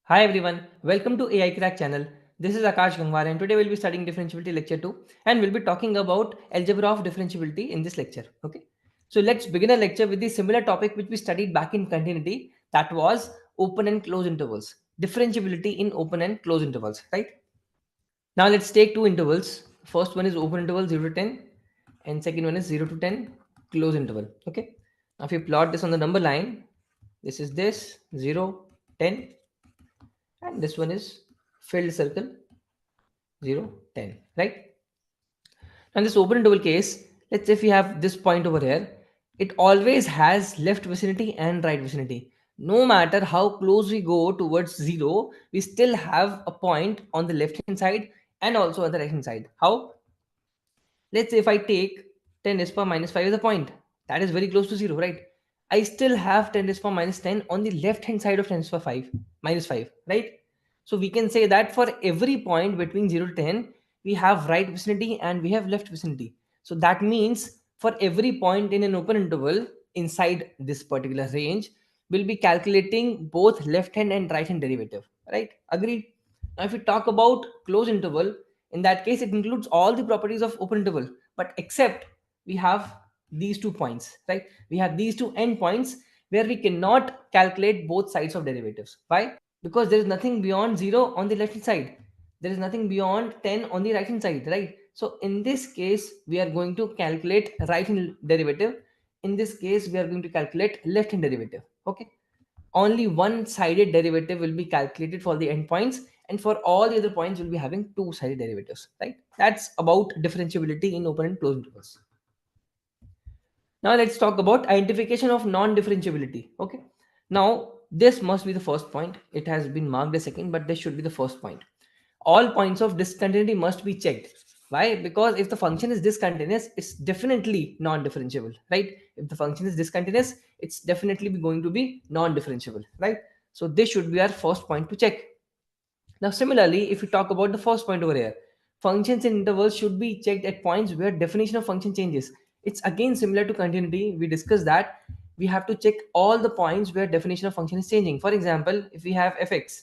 Hi everyone, welcome to AI Crack channel. This is Akash Gangwar and today we'll be studying differentiability lecture 2 and we'll be talking about algebra of differentiability in this lecture. Okay. So let's begin a lecture with the similar topic which we studied back in continuity, that was open and closed intervals. Differentiability in open and closed intervals, right? Now let's take two intervals. First one is open interval 0 to 10 and second one is 0 to 10 closed interval. Okay. Now if you plot this on the number line, this is this 0, 10 and this one is filled circle 0, 10, right? Now in this open interval case, let's say if we have this point over here, it always has left vicinity and right vicinity. No matter how close we go towards 0, we still have a point on the left hand side and also on the right hand side. How? Let's say if I take 10 raised power minus 5 as a point, that is very close to 0, right? I still have 10 raised power minus 10 on the left hand side of 10 raised power 5 minus 5, right? So we can say that for every point between 0 to 10, we have right vicinity and we have left vicinity. So that means for every point in an open interval inside this particular range, we'll be calculating both left hand and right hand derivative, right? Agreed? Now if we talk about closed interval, in that case it includes all the properties of open interval, but except we have these 2 points, right? We have these two endpoints where we cannot calculate both sides of derivatives. Why? Because there is nothing beyond 0 on the left hand side, there is nothing beyond 10 on the right hand side, right? So in this case we are going to calculate right hand derivative, in this case we are going to calculate left hand derivative. Okay, only one sided derivative will be calculated for the endpoints, and for all the other points we'll be having two sided derivatives, right? That's about differentiability in open and closed intervals. Now let's talk about identification of non-differentiability. Okay, now this must be the first point. It has been marked a second, but this should be the first point. All points of discontinuity must be checked. Why? Because if the function is discontinuous, it's definitely non-differentiable, right? If the function is discontinuous, it's definitely going to be non-differentiable, right? So this should be our first point to check. Now similarly, if we talk about the first point over here, functions in intervals should be checked at points where definition of function changes. It's again similar to continuity. We discussed that we have to check all the points where definition of function is changing. For example, if we have fx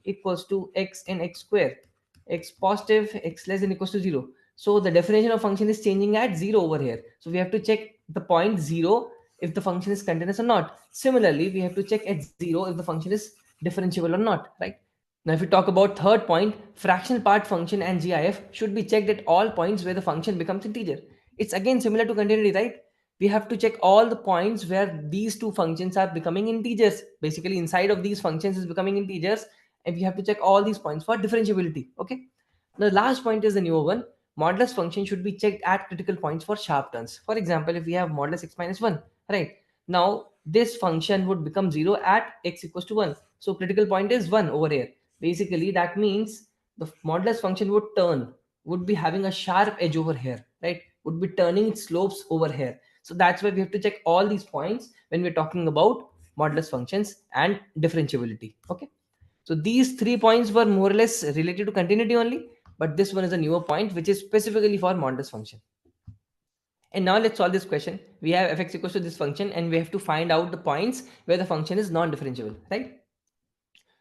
equals to x and x square, x positive, x less than equals to 0, so the definition of function is changing at 0 over here, so we have to check the point 0 if the function is continuous or not. Similarly, we have to check at 0 if the function is differentiable or not, right? Now if we talk about third point, fractional part function and GIF should be checked at all points where the function becomes integer. It's again similar to continuity, right? We have to check all the points where these two functions are becoming integers. Basically inside of these functions is becoming integers, and we have to check all these points for differentiability. Okay, the last point is the newer one. Modulus function should be checked at critical points for sharp turns. For example, if we have modulus x minus 1, right? Now this function would become 0 at x equals to 1, so critical point is 1 over here. Basically that means the modulus function would turn, would be having a sharp edge over here, right? Would be turning its slopes over here. So that's why we have to check all these points when we're talking about modulus functions and differentiability. Okay, so these 3 points were more or less related to continuity only, but this one is a newer point which is specifically for modulus function. And now let's solve this question. We have fx equals to this function and we have to find out the points where the function is non-differentiable, right?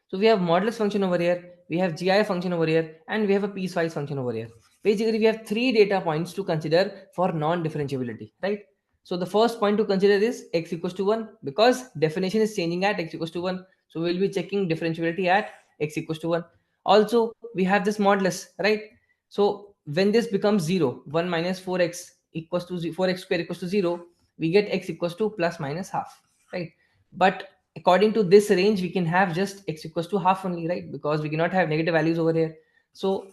So we have modulus function over here, we have GI function over here, and we have a piecewise function over here. Basically, we have 3 data points to consider for non-differentiability, right? So the first point to consider is x equals to 1, because definition is changing at x equals to 1. So we'll be checking differentiability at x equals to 1. Also, we have this modulus, right? So when this becomes 0, 1 minus 4x equals to 4x square equals to 0, we get x equals to plus minus half, right? But according to this range we can have just x equals to half only, right? Because we cannot have negative values over here. So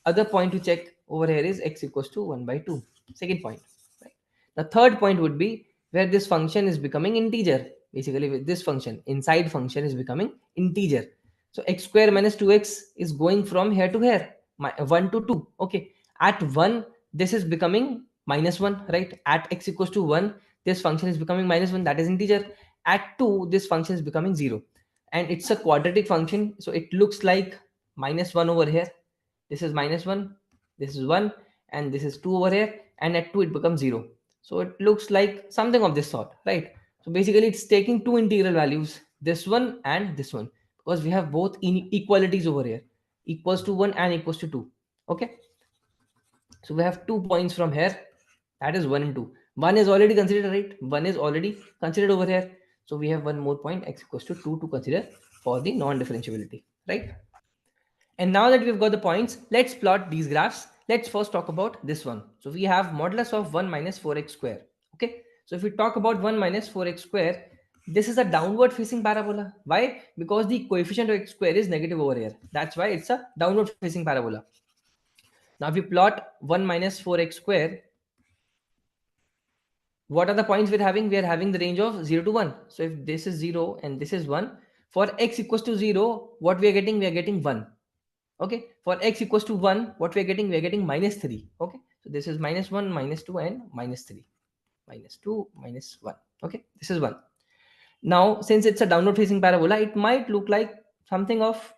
other point to check over here is x equals to 1 by 2, second point, right? The third point would be where this function is becoming integer. Basically with this function, inside function is becoming integer. So x square minus 2x is going from here to here, 1 to 2. Okay, at 1 this is becoming minus 1, right? At x equals to 1 this function is becoming minus 1, that is integer. At 2 this function is becoming 0, and it's a quadratic function, so it looks like minus 1 over here, this is minus 1, this is 1, and this is 2 over here, and at 2 it becomes 0. So it looks like something of this sort, right? So basically it's taking two integral values, this one and this one, because we have both inequalities over here, equals to 1 and equals to 2. Okay, so we have 2 points from here, that is 1 and 2. 1 is already considered, right? 1 is already considered over here, so we have one more point, x equals to 2, to consider for the non-differentiability, right? And now that we've got the points, let's plot these graphs. Let's first talk about this one. So we have modulus of 1 minus 4x square. Okay, so if we talk about 1 minus 4x square, this is a downward facing parabola. Why? Because the coefficient of x square is negative over here. That's why it's a downward facing parabola. Now if we plot 1 minus 4x square, what are the points we're having? We are having the range of 0 to 1. So if this is 0 and this is 1, for x equals to 0, what we are getting? We are getting 1. Okay, for x equals to 1, what we are getting? We are getting minus 3. Okay, so this is minus 1, minus 2 and minus 3. Minus 2, minus 1. Okay, this is 1. Now since it's a downward facing parabola, it might look like something of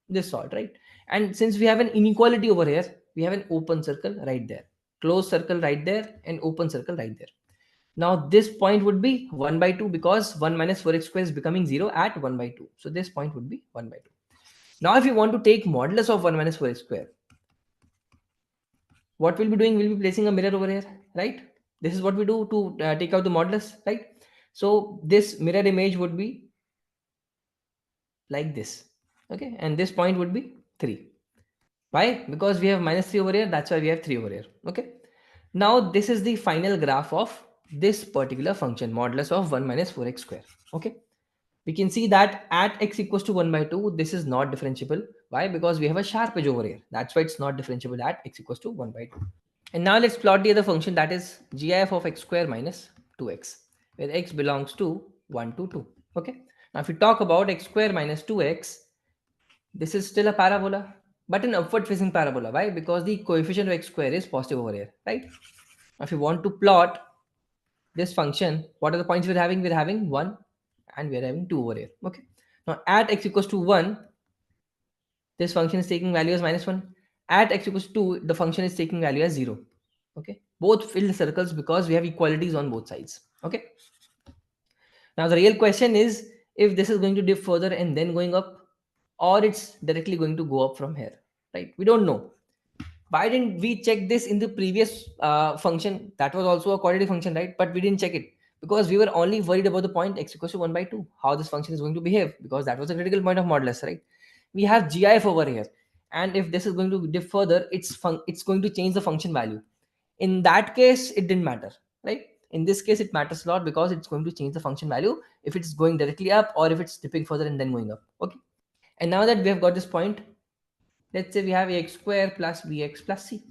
this sort, right? And since we have an inequality over here, we have an open circle right there, closed circle right there, and open circle right there. Now this point would be 1 by 2, because 1 minus 4x square is becoming 0 at 1 by 2. So this point would be 1 by 2. Now if you want to take modulus of 1 minus 4x square, what we'll be doing, we'll be placing a mirror over here, right? This is what we do to take out the modulus, right? So this mirror image would be like this. Okay, and this point would be 3. Why? Because we have minus 3 over here, that's why we have 3 over here. Okay, now this is the final graph of this particular function, modulus of 1 minus 4x square. Okay, we can see that at x equals to 1 by 2, this is not differentiable. Why? Because we have a sharp edge over here, that's why it's not differentiable at x equals to 1 by 2. And now let's plot the other function, that is gif of x square minus 2x, where x belongs to 1 to 2. Okay, now if we talk about x square minus 2x, this is still a parabola, but an upward facing parabola. Why? Because the coefficient of x square is positive over here, right? Now if you want to plot this function, what are the points we're having? We're having 1 and we're having 2 over here. Okay, now at x equals to 1, this function is taking value as minus 1. At x equals to 2, the function is taking value as 0. Okay, both filled circles because we have equalities on both sides. Okay, now the real question is if this is going to dip further and then going up, or it's directly going to go up from here, right? We don't know. Why didn't we check this in the previous function? That was also a quadratic function, right? But we didn't check it because we were only worried about the point x equals to 1 by 2, how this function is going to behave, because that was a critical point of modulus, right? We have gif over here, and if this is going to dip further, it's going to change the function value. In that case, it didn't matter, right? In this case, it matters a lot because it's going to change the function value if it's going directly up or if it's dipping further and then going up. Okay, and now that we have got this point, let's say we have ax square plus bx plus c.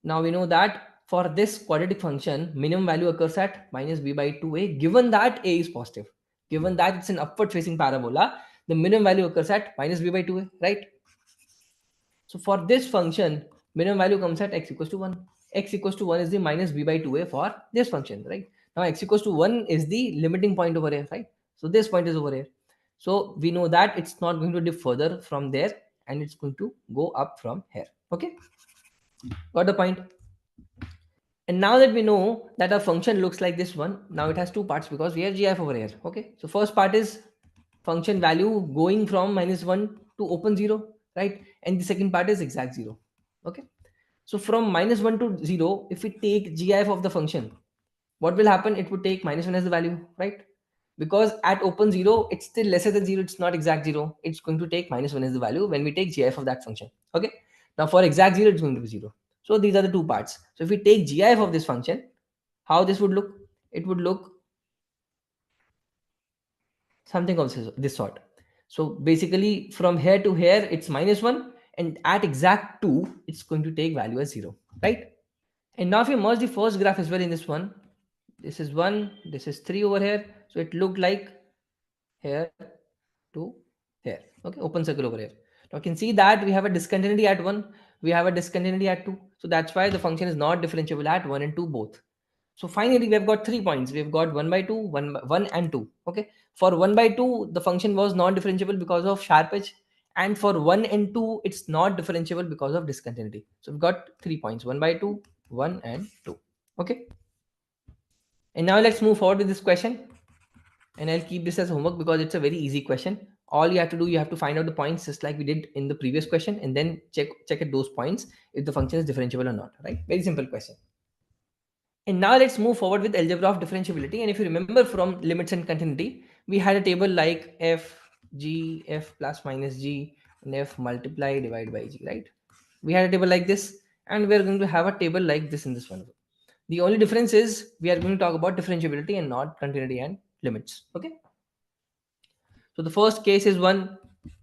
Now we know that for this quadratic function, minimum value occurs at minus b by 2a, given that a is positive. Given that it's an upward facing parabola, the minimum value occurs at minus b by 2a, right? So for this function, minimum value comes at x equals to 1. X equals to 1 is the minus b by 2a for this function, right? Now x equals to 1 is the limiting point over here, right? So this point is over here. So we know that it's not going to dip further from there and it's going to go up from here. Okay, got the point? And now that we know that our function looks like this one, now it has two parts because we have gif over here. Okay, so first part is function value going from minus 1 to open 0, right? And the second part is exact 0. Okay, so from minus 1 to 0, if we take gif of the function, what will happen? It would take minus 1 as the value, right? Because at open 0, it's still lesser than 0, it's not exact 0. It's going to take minus 1 as the value when we take gif of that function. Okay, now for exact 0, it's going to be 0. So these are the two parts. So if we take gif of this function, how this would look? It would look something of this sort. So basically from here to here, it's minus 1, and at exact 2, it's going to take value as 0, right? And now if you merge the first graph as well in this one, this is 1, this is 3 over here. So it looked like here to here. Okay, open circle over here. Now you can see that we have a discontinuity at 1, we have a discontinuity at 2. So that's why the function is not differentiable at 1 and 2 both. So finally, we have got 3 points. We have got 1 by 2, 1 and 2. Okay. For 1 by 2, the function was non-differentiable because of sharp edge. And for 1 and 2, it's not differentiable because of discontinuity. So we've got 3 points, 1 by 2, 1 and 2. Okay. And now let's move forward with this question. And I'll keep this as homework because it's a very easy question. All you have to do, you have to find out the points just like we did in the previous question, and then check at those points if the function is differentiable or not, right? Very simple question. And now let's move forward with algebra of differentiability. And if you remember from limits and continuity, we had a table like f g, f plus minus g, and f multiply divided by g, right? We had a table like this, and we're going to have a table like this in this one. The only difference is we are going to talk about differentiability and not continuity and limits. Okay. So the first case is one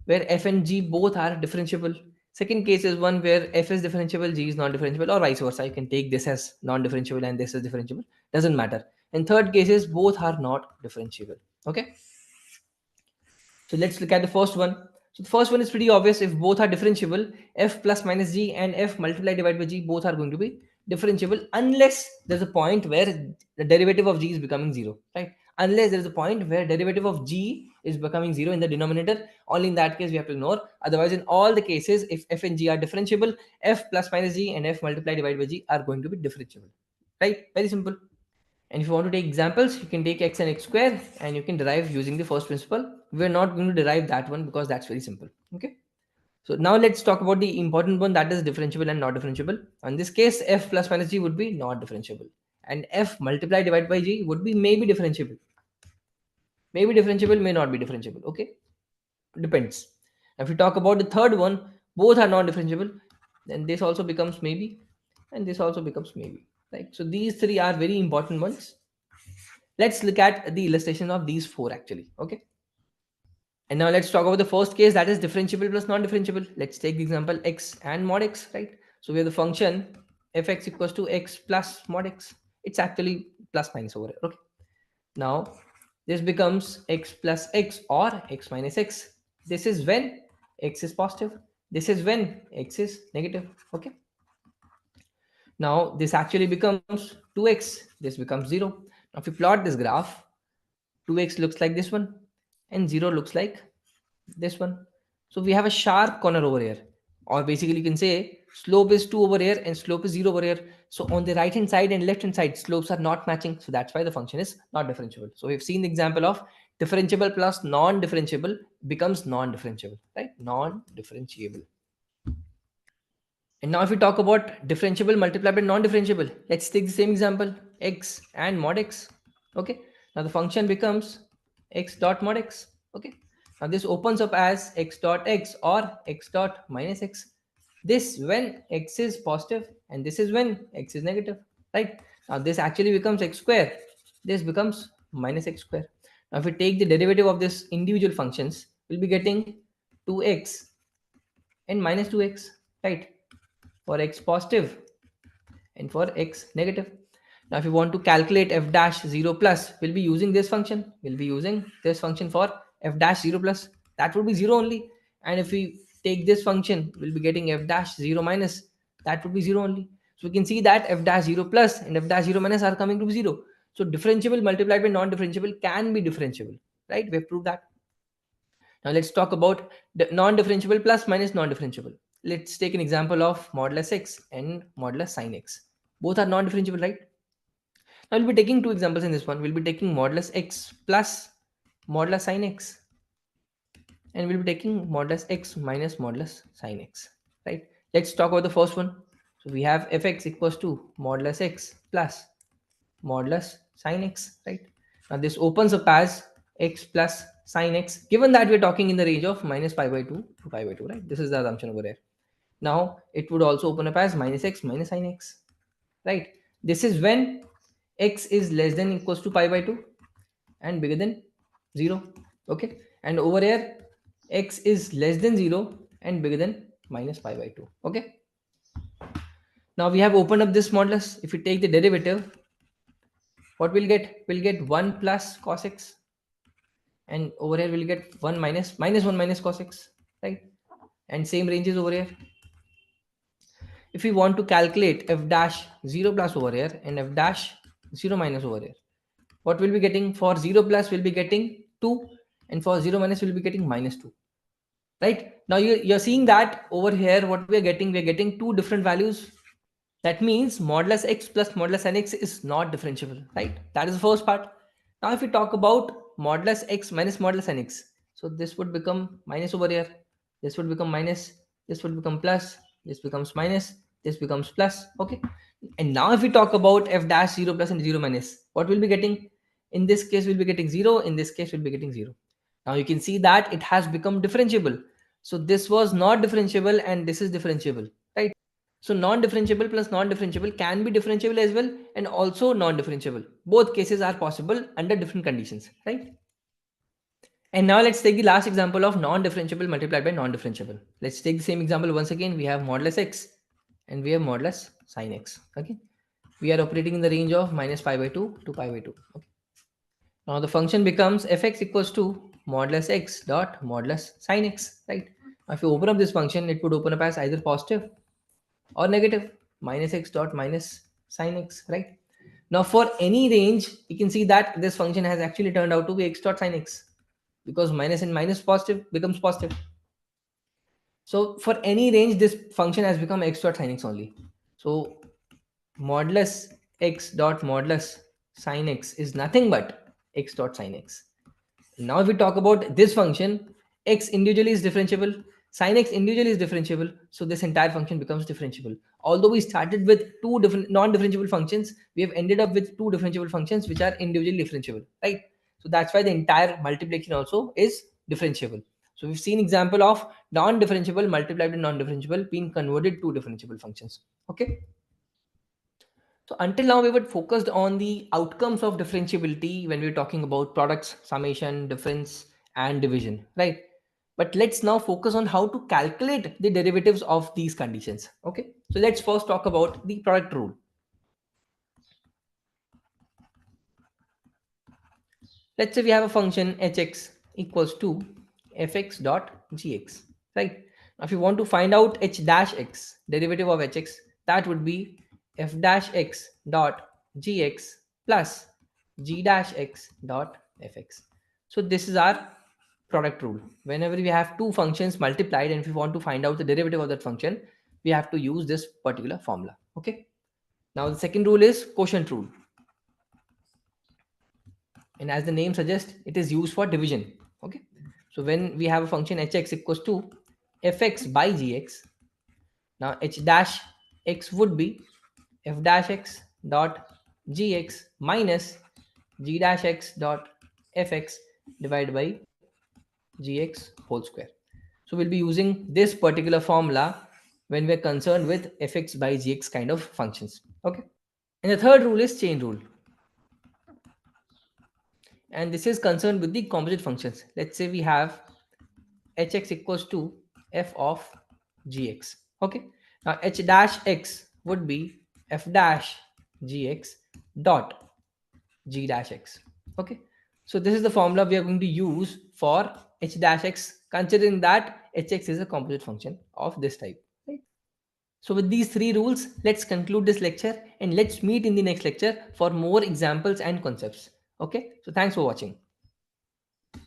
where f and g both are differentiable. Second case is one where f is differentiable, g is non-differentiable, or vice versa. You can take this as non-differentiable and this as differentiable. Doesn't matter. And third case is both are not differentiable. Okay. So let's look at the first one. So the first one is pretty obvious. If both are differentiable, f plus minus g and f multiplied divided by g both are going to be differentiable unless there's a point where the derivative of g is becoming zero, right? Unless there's a point where derivative of g is becoming zero in the denominator, only in that case we have to ignore. Otherwise, in all the cases, if f and g are differentiable, f plus minus g and f multiplied divided by g are going to be differentiable, right? Very simple. And if you want to take examples, you can take x and x square and you can derive using the first principle. We're not going to derive that one because that's very simple. Okay. So now let's talk about the important one, that is differentiable and not differentiable. In this case, f plus minus g would be not differentiable. And f multiplied divided by g would be maybe differentiable. Maybe differentiable, may not be differentiable. Okay. Depends. If we talk about the third one, both are non-differentiable, then this also becomes maybe, and this also becomes maybe. Right. So these three are very important ones. Let's look at the illustration of these four actually. Okay. And now let's talk about the first case, that is differentiable plus non-differentiable. Let's take the example x and mod x, right? So we have the function fx equals to x plus mod x. It's actually plus minus over here. Okay. Now this becomes x plus x or x minus x. This is when x is positive. This is when x is negative. Okay. Now this actually becomes 2x. This becomes 0. Now if you plot this graph, 2x looks like this one and 0 looks like this one. So we have a sharp corner over here, or basically you can say slope is 2 over here and slope is 0 over here. So on the right hand side and left hand side, slopes are not matching. So that's why the function is not differentiable. So we've seen the example of differentiable plus non-differentiable becomes non-differentiable, right? Non-differentiable. And now if we talk about differentiable multiplied by non-differentiable, let's take the same example, x and mod x. Okay. Now the function becomes x dot mod x. Okay. Now this opens up as x dot x or x dot minus x. This when x is positive and this is when x is negative, right? Now this actually becomes x square. This becomes minus x square. Now if we take the derivative of this individual functions, we'll be getting 2x and minus 2x, right? For x positive and for x negative. Now if you want to calculate f dash 0 plus, we'll be using this function. We'll be using this function for f dash 0 plus. That would be 0 only. And if we take this function, we'll be getting f dash 0 minus. That would be 0 only. So we can see that f dash 0 plus and f dash 0 minus are coming to 0. So differentiable multiplied by non-differentiable can be differentiable, right? We have proved that. Now let's talk about the non-differentiable plus minus non-differentiable. Let's take an example of modulus x and modulus sin x. Both are non-differentiable, right? Now we'll be taking two examples in this one. We'll be taking modulus x plus modulus sin x, and we'll be taking modulus x minus modulus sin x, right? Let's talk about the first one. So we have fx equals to modulus x plus modulus sin x, right? Now this opens up as x plus sin x, given that we're talking in the range of minus pi by 2 to pi by 2, right? This is the assumption over here. Now it would also open up as minus x minus sin x, right? This is when x is less than equals to pi by 2 and bigger than 0. Okay. And over here x is less than 0 and bigger than minus pi by 2. Okay. Now we have opened up this modulus. If we take the derivative, what we'll get? We'll get 1 plus cos x, and over here we'll get 1 minus 1 minus cos x, right? And same ranges over here. If we want to calculate f dash 0 plus over here and f dash 0 minus over here, what we'll be getting? For 0 plus we'll be getting 2, and for 0 minus we'll be getting minus 2, right? Now you're seeing that over here what we're getting two different values. That means modulus x plus modulus nx is not differentiable, right? That is the first part. Now if we talk about modulus x minus modulus nx, So this would become minus over here. This would become minus. This would become plus. This becomes minus. This becomes plus. Okay. And now if we talk about f dash 0 plus and 0 minus, what we'll be getting? In this case, we'll be getting 0. In this case, we'll be getting 0. Now you can see that it has become differentiable. So this was not differentiable and this is differentiable, right? So non-differentiable plus non-differentiable can be differentiable as well and also non-differentiable. Both cases are possible under different conditions, right? And now let's take the last example of non-differentiable multiplied by non-differentiable. Let's take the same example once again. We have modulus x and we have modulus sine x. Okay. We are operating in the range of minus pi by 2 to pi by 2. Okay. Now the function becomes fx equals to modulus x dot modulus sine x, right? Now if you open up this function, it would open up as either positive or negative, minus x dot minus sine x, right? Now for any range, you can see that this function has actually turned out to be x dot sine x, because minus and minus positive becomes positive. So for any range, this function has become x dot sine x only. So modulus x dot modulus sine x is nothing but x dot sine x. Now if we talk about this function, x individually is differentiable, sin x individually is differentiable, so this entire function becomes differentiable. Although we started with two different non-differentiable functions, we have ended up with two differentiable functions which are individually differentiable, right? So that's why the entire multiplication also is differentiable. So we've seen example of non-differentiable multiplied with non-differentiable being converted to differentiable functions. Okay. So until now, we were focused on the outcomes of differentiability when we were talking about products, summation, difference, and division, right? But let's now focus on how to calculate the derivatives of these conditions. Okay. So let's first talk about the product rule. Let's say we have a function hx equals to fx dot gx, right? Now, if you want to find out h dash x, derivative of hx, that would be f dash x dot gx plus g dash x dot fx. So this is our product rule. Whenever we have two functions multiplied and if we want to find out the derivative of that function, we have to use this particular formula. Okay. Now the second rule is quotient rule. And as the name suggests, it is used for division. Okay. So when we have a function hx equals to fx by gx, now h dash x would be f dash x dot gx minus g dash x dot fx divided by gx whole square. So we'll be using this particular formula when we're concerned with fx by gx kind of functions. Okay. And the third rule is chain rule. And this is concerned with the composite functions. Let's say we have hx equals to f of gx. Okay. Now h dash x would be f dash gx dot g dash x. Okay. So this is the formula we are going to use for h dash x, considering that hx is a composite function of this type. Right? So with these three rules, let's conclude this lecture and let's meet in the next lecture for more examples and concepts. Okay. So thanks for watching.